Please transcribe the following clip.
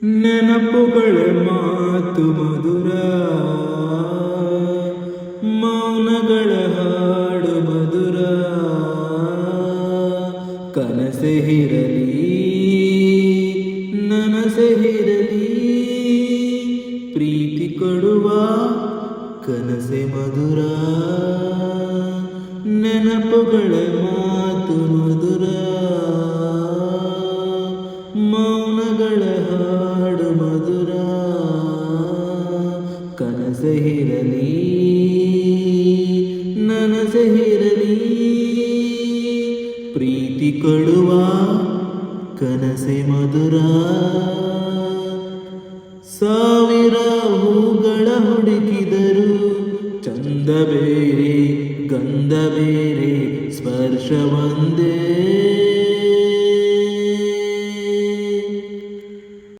ನೆನಪುಗಳ ಮಾತು ಮಧುರ, ಮೌನಗಳ ಹಾಡು ಮಧುರ. ಕನಸೆ ಇರಲಿ ನನಸೆ ಇರಲಿ, ಪ್ರೀತಿ ಕೊಡುವ ಕನಸೆ ಮಧುರ. ನೆನಪುಗಳ ಮಾತು ಮಧುರ, ಮೌನಗಳ ಹಾಡು ಮಧುರ. ಕನಸೆ ಇರಲಿ ನನಸೆ ಇರಲಿ, ಪ್ರೀತಿ ಕೊಡುವ ಕನಸೆ ಮಧುರ. ಸಾವಿರ ಹೂಗಳ ಹುಡುಕಿದರು, ಚಂದ ಬೇರೆ ಗಂಧ ಬೇರೆ, ಸ್ಪರ್ಶವ